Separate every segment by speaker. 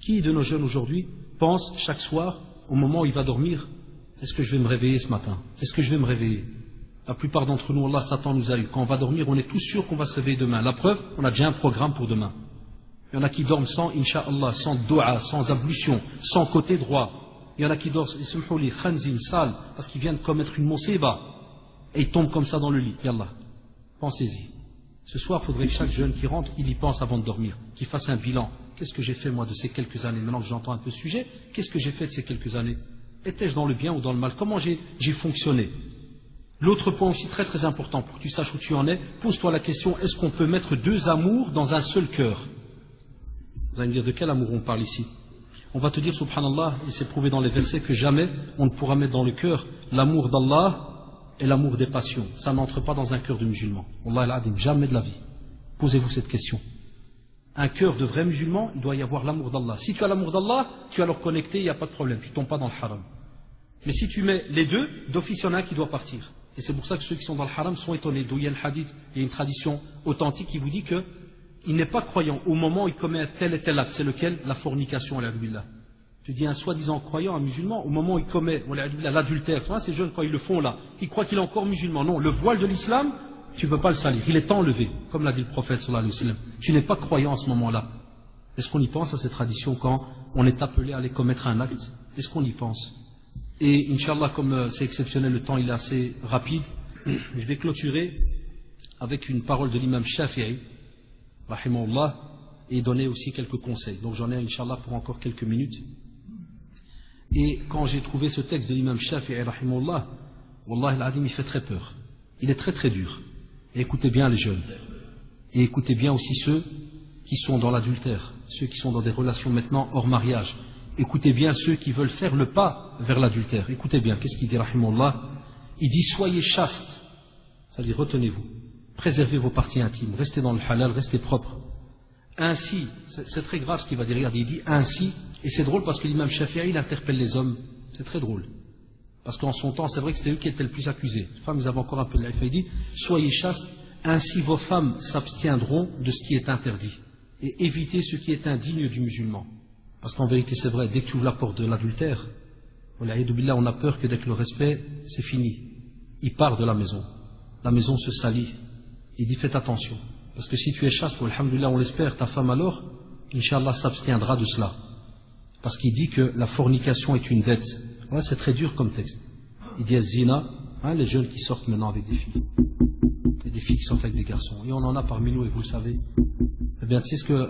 Speaker 1: Qui de nos jeunes aujourd'hui pense chaque soir, au moment où il va dormir, est-ce que je vais me réveiller ce matin? Est-ce que je vais me réveiller? La plupart d'entre nous, Allah, Satan nous a eu. Quand on va dormir, on est tous sûrs qu'on va se réveiller demain. La preuve, on a déjà un programme pour demain. Il y en a qui dorment sans, Inch'Allah, sans dua, sans ablution, sans côté droit. Il y en a qui dorment, khanzin, sale, parce qu'ils viennent commettre une musiba. Et ils tombent comme ça dans le lit. Yallah, pensez-y. Ce soir, il faudrait que chaque jeune qui rentre, il y pense avant de dormir, qu'il fasse un bilan. Qu'est-ce que j'ai fait moi de ces quelques années? Maintenant que j'entends un peu ce sujet, qu'est-ce que j'ai fait de ces quelques années? Étais-je dans le bien ou dans le mal? Comment j'ai fonctionné? L'autre point aussi très très important, pour que tu saches où tu en es, pose-toi la question, est-ce qu'on peut mettre deux amours dans un seul cœur? Vous allez me dire, de quel amour on parle ici? On va te dire, subhanallah, et c'est prouvé dans les versets, que jamais on ne pourra mettre dans le cœur l'amour d'Allah et l'amour des passions. Ça n'entre pas dans un cœur de musulman. Wallah al-adim, jamais de la vie. Posez-vous cette question. Un cœur de vrai musulman, il doit y avoir l'amour d'Allah. Si tu as l'amour d'Allah, tu es alors connecté, il n'y a pas de problème, tu ne tombes pas dans le haram. Mais si tu mets les deux, d'office, il y en a un qui doit partir. Et c'est pour ça que ceux qui sont dans le haram sont étonnés. D'où il y a un hadith, il y a une tradition authentique qui vous dit que il n'est pas croyant au moment où il commet un tel et tel acte. C'est lequel? La fornication, al-billah. Tu dis un soi-disant croyant, un musulman, au moment où il commet l'adultère, ces jeunes, quand ils le font là, ils croient qu'il est encore musulman. Non, le voile de l'islam, tu ne peux pas le salir. Il est enlevé, comme l'a dit le prophète sallallahu alayhi wa sallam. Tu n'es pas croyant à ce moment-là. Est-ce qu'on y pense à cette tradition quand on est appelé à aller commettre un acte? Est-ce qu'on y pense? Et Inch'Allah, comme c'est exceptionnel, le temps il est assez rapide, je vais clôturer avec une parole de l'imam Shafi'i, rahimahullah, et donner aussi quelques conseils. Donc j'en ai, Inch'Allah, pour encore quelques minutes. Et quand j'ai trouvé ce texte de l'imam Shafi'i, rahimahullah, wallah al-adim, il fait très peur. Il est très très dur. Et écoutez bien les jeunes. Et écoutez bien aussi ceux qui sont dans l'adultère, ceux qui sont dans des relations maintenant hors mariage. Écoutez bien ceux qui veulent faire le pas vers l'adultère. Écoutez bien, qu'est-ce qu'il dit, rahimahullah? Il dit, soyez chastes. Ça dit, retenez-vous. Préservez vos parties intimes. Restez dans le halal, restez propres. Ainsi, c'est très grave ce qu'il va dire. Regardez, il dit ainsi, et c'est drôle parce que l'imam Shafi'i, il interpelle les hommes. C'est très drôle. Parce qu'en son temps, c'est vrai que c'était eux qui étaient le plus accusés. Les femmes, ils avaient encore un peu de l'affaire. Il dit, soyez chastes, ainsi vos femmes s'abstiendront de ce qui est interdit. Et évitez ce qui est indigne du musulman. Parce qu'en vérité, c'est vrai, dès que tu ouvres la porte de l'adultère, on a peur que dès que le respect, c'est fini. Il part de la maison se salit. Il dit, faites attention. Parce que si tu es chaste, alhamdoulilah, on l'espère, ta femme alors, Inch'Allah, s'abstiendra de cela. Parce qu'il dit que la fornication est une dette. Ouais, c'est très dur comme texte. Il dit, zina, les jeunes qui sortent maintenant avec des filles. Et des filles qui sortent avec des garçons. Et on en a parmi nous, et vous le savez. Eh bien, tu sais ce que,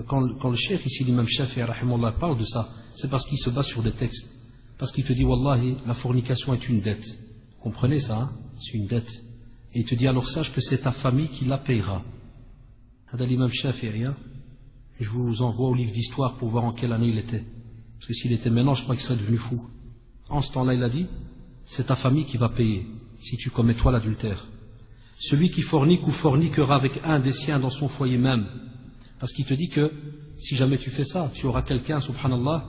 Speaker 1: quand le cheikh ici, l'imam Shafi'i, rahimahullah, parle de ça, c'est parce qu'il se base sur des textes. Parce qu'il te dit, wallahi, la fornication est une dette. Comprenez ça, hein? C'est une dette. Et il te dit, alors sache que c'est ta famille qui la payera. Hada l'imam Shafi'i, hein? Je vous envoie au livre d'histoire pour voir en quelle année il était. Parce que s'il était maintenant, je crois qu'il serait devenu fou. En ce temps-là, il a dit, c'est ta famille qui va payer, si tu commets toi l'adultère. Celui qui fornique ou forniquera avec un des siens dans son foyer même. Parce qu'il te dit que, si jamais tu fais ça, tu auras quelqu'un, subhanallah,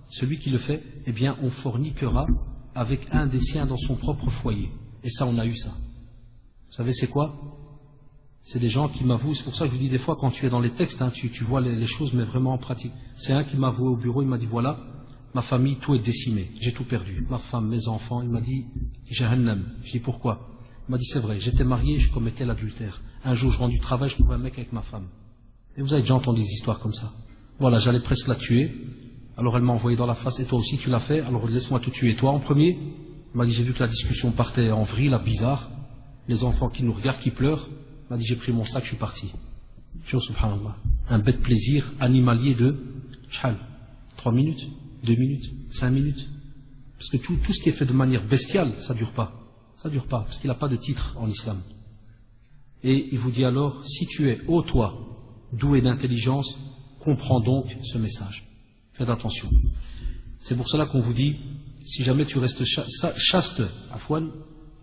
Speaker 1: celui qui le fait, eh bien, on forniquera avec un des siens dans son propre foyer. Et ça, on a eu ça. Vous savez, c'est quoi? C'est des gens qui m'avouent, c'est pour ça que je vous dis des fois, quand tu es dans les textes, hein, tu vois les choses, mais vraiment en pratique. C'est un qui m'a avoué au bureau, il m'a dit, voilà, ma famille, tout est décimé, j'ai tout perdu. Ma femme, mes enfants, il m'a dit, Jahannam. Je dis, pourquoi? Il m'a dit, c'est vrai, j'étais marié, je commettais l'adultère. Un jour, je rentre du travail, je trouve un mec avec ma femme. Et vous avez déjà entendu des histoires comme ça. Voilà, j'allais presque la tuer. Alors elle m'a envoyé dans la face, et toi aussi tu l'as fait, alors laisse-moi te tuer. Toi en premier? Il m'a dit, j'ai vu que la discussion partait en vrille, là, bizarre. Les enfants qui nous regardent, qui pleurent. Il m'a dit, j'ai pris mon sac, je suis parti. Subhanallah. Un bête plaisir animalier de 3 minutes, 2 minutes, 5 minutes. Parce que tout ce qui est fait de manière bestiale, ça dure pas. Ça dure pas, parce qu'il n'a pas de titre en islam. Et il vous dit alors, si tu es, ô toi, doué d'intelligence, comprends donc ce message. Faites attention. C'est pour cela qu'on vous dit, si jamais tu restes chaste, afwan,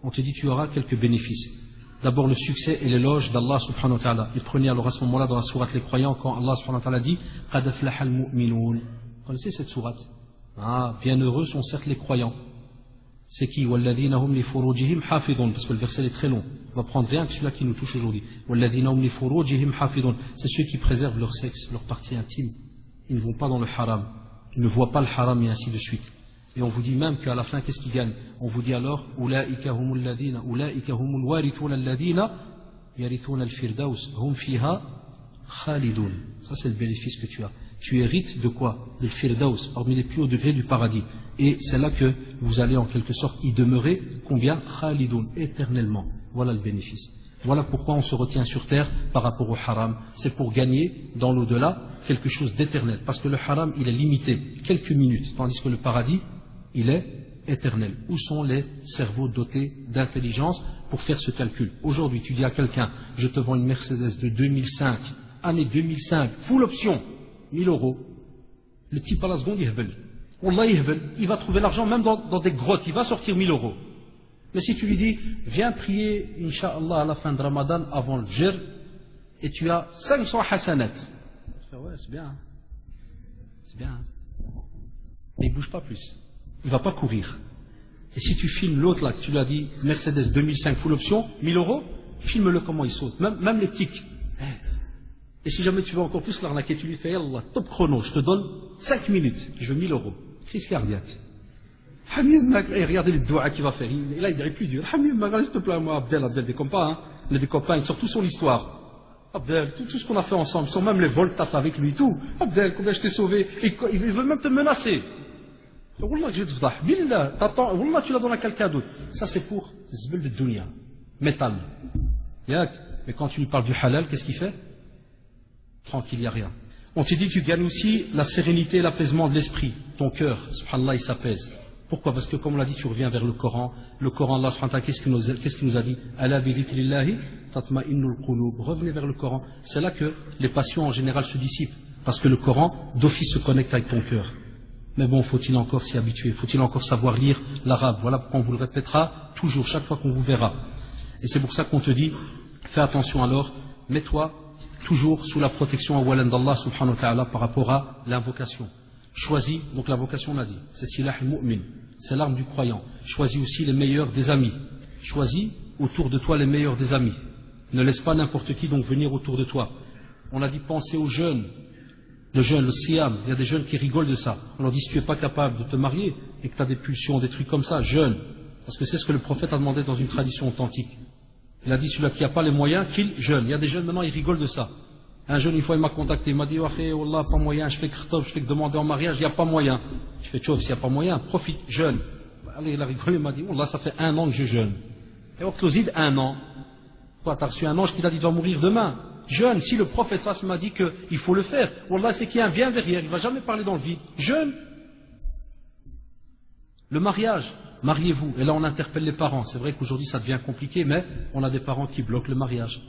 Speaker 1: on te dit tu auras quelques bénéfices. D'abord le succès et l'éloge d'Allah subhanahu wa ta'ala. Et prenez alors à ce moment-là dans la sourate Les Croyants, quand Allah subhanahu wa ta'ala dit Qad aflaha al-mu'minun. Vous connaissez cette sourate? Bienheureux sont certes les croyants. C'est qui? Walladhina hum li furujihim hafidun. Parce que le verset est très long. On va prendre rien que celui-là qui nous touche aujourd'hui. Walladhina hum li furujihim hafidun. C'est ceux qui préservent leur sexe, leur partie intime. ils ne vont pas dans le haram, ils ne voient pas le haram et ainsi de suite. Et on vous dit même qu'à la fin, qu'est-ce qu'ils gagnent? On vous dit alors, أولئك هم الذين أولئك هم الوارثون الذين يرثون الفردوس هم فيها خالدون. Ça c'est le bénéfice que tu as. Tu hérites de quoi? De Firdaus, parmi les plus hauts degrés du paradis. Et c'est là que vous allez en quelque sorte y demeurer, combien? Khalidun, éternellement. Voilà le bénéfice. Voilà pourquoi on se retient sur terre par rapport au haram. C'est pour gagner dans l'au-delà quelque chose d'éternel. Parce que le haram, il est limité, quelques minutes, tandis que le paradis, il est éternel. Où sont les cerveaux dotés d'intelligence pour faire ce calcul? Aujourd'hui, tu dis à quelqu'un, je te vends une Mercedes de 2005, année 2005, full option, 1000 euros. Le type à la seconde, il va trouver l'argent même dans des grottes, il va sortir 1000 euros. Mais si tu lui dis, viens prier, Inch'Allah, à la fin de Ramadan, avant le Jir, et tu as 500 hasanat. Ouais, c'est bien. C'est bien. Mais il ne bouge pas plus. Il ne va pas courir. Et si tu filmes l'autre là, que tu lui as dit, Mercedes 2005 full option, 1000 euros, filme-le comment il saute. Même les tics. Et si jamais tu veux encore plus l'arnaquer, tu lui fais, Allah, top chrono, je te donne 5 minutes, je veux 1000 euros. Crise cardiaque. Et regardez le doigt qu'il va faire. Là, il dirait plus dur. S'il te plaît, moi, Abdel, des copains, hein. Les copains, ils sortent tout son histoire. Abdel, tout ce qu'on a fait ensemble, sans même les vols que tu as fait avec lui, tout. Abdel, combien je t'ai sauvé. Il veut même te menacer. Wallah, je vais te fdah. Billah, t'attends, Wallah, tu la donnes à quelqu'un d'autre. Ça, c'est pour zbel de dunya. Métal. Mais quand tu lui parles du halal, qu'est-ce qu'il fait? Tranquille, il n'y a rien. On te dit, tu gagnes aussi la sérénité et l'apaisement de l'esprit. Ton cœur, subhanallah, il s'apaise. Pourquoi? Parce que comme on l'a dit, tu reviens vers le Coran. Le Coran, Allah subhanahu wa ta'ala, qu'est-ce qu'il nous a dit? Ala bi dhikrillahi tatma'innul qulub. Revenez vers le Coran. C'est là que les passions en général se dissipent. Parce que le Coran, d'office, se connecte avec ton cœur. Mais bon, faut-il encore s'y habituer? Faut-il encore savoir lire l'arabe? Voilà pourquoi on vous le répétera toujours, chaque fois qu'on vous verra. Et c'est pour ça qu'on te dit, fais attention alors, mets-toi toujours sous la protection d'Allah subhanahu wa ta'ala par rapport à l'invocation. Choisis, donc l'invocation on a dit, c'est silah al-mu'min, c'est l'arme du croyant. Choisis aussi les meilleurs des amis. Choisis autour de toi les meilleurs des amis. Ne laisse pas n'importe qui donc venir autour de toi. On a dit penser aux jeunes. Le jeune, le siyam, il y a des jeunes qui rigolent de ça. On leur dit si tu n'es pas capable de te marier et que tu as des pulsions, des trucs comme ça, jeune. Parce que c'est ce que le prophète a demandé dans une tradition authentique. Il a dit celui-là qui n'a pas les moyens, qu'il jeune. Il y a des jeunes maintenant, ils rigolent de ça. Un jeune, une fois, il m'a contacté, il m'a dit wallah, pas moyen, je fais krtov, je fais que demander en mariage, il n'y a pas moyen. Je fais tchouf, s'il n'y a pas moyen, profite, jeune. Allez, il a rigolé, il m'a dit wallah, ça fait 1 an que je jeûne. Et Octozid, 1 an. Quoi, t'as reçu un ange qui t'a dit tu vas mourir demain? Jeune, si le prophète ça m'a dit qu'il faut le faire, wallah, c'est qu'il y a un bien derrière, il ne va jamais parler dans le vide. Jeune. Le mariage, mariez-vous. Et là, on interpelle les parents. C'est vrai qu'aujourd'hui, ça devient compliqué, mais on a des parents qui bloquent le mariage.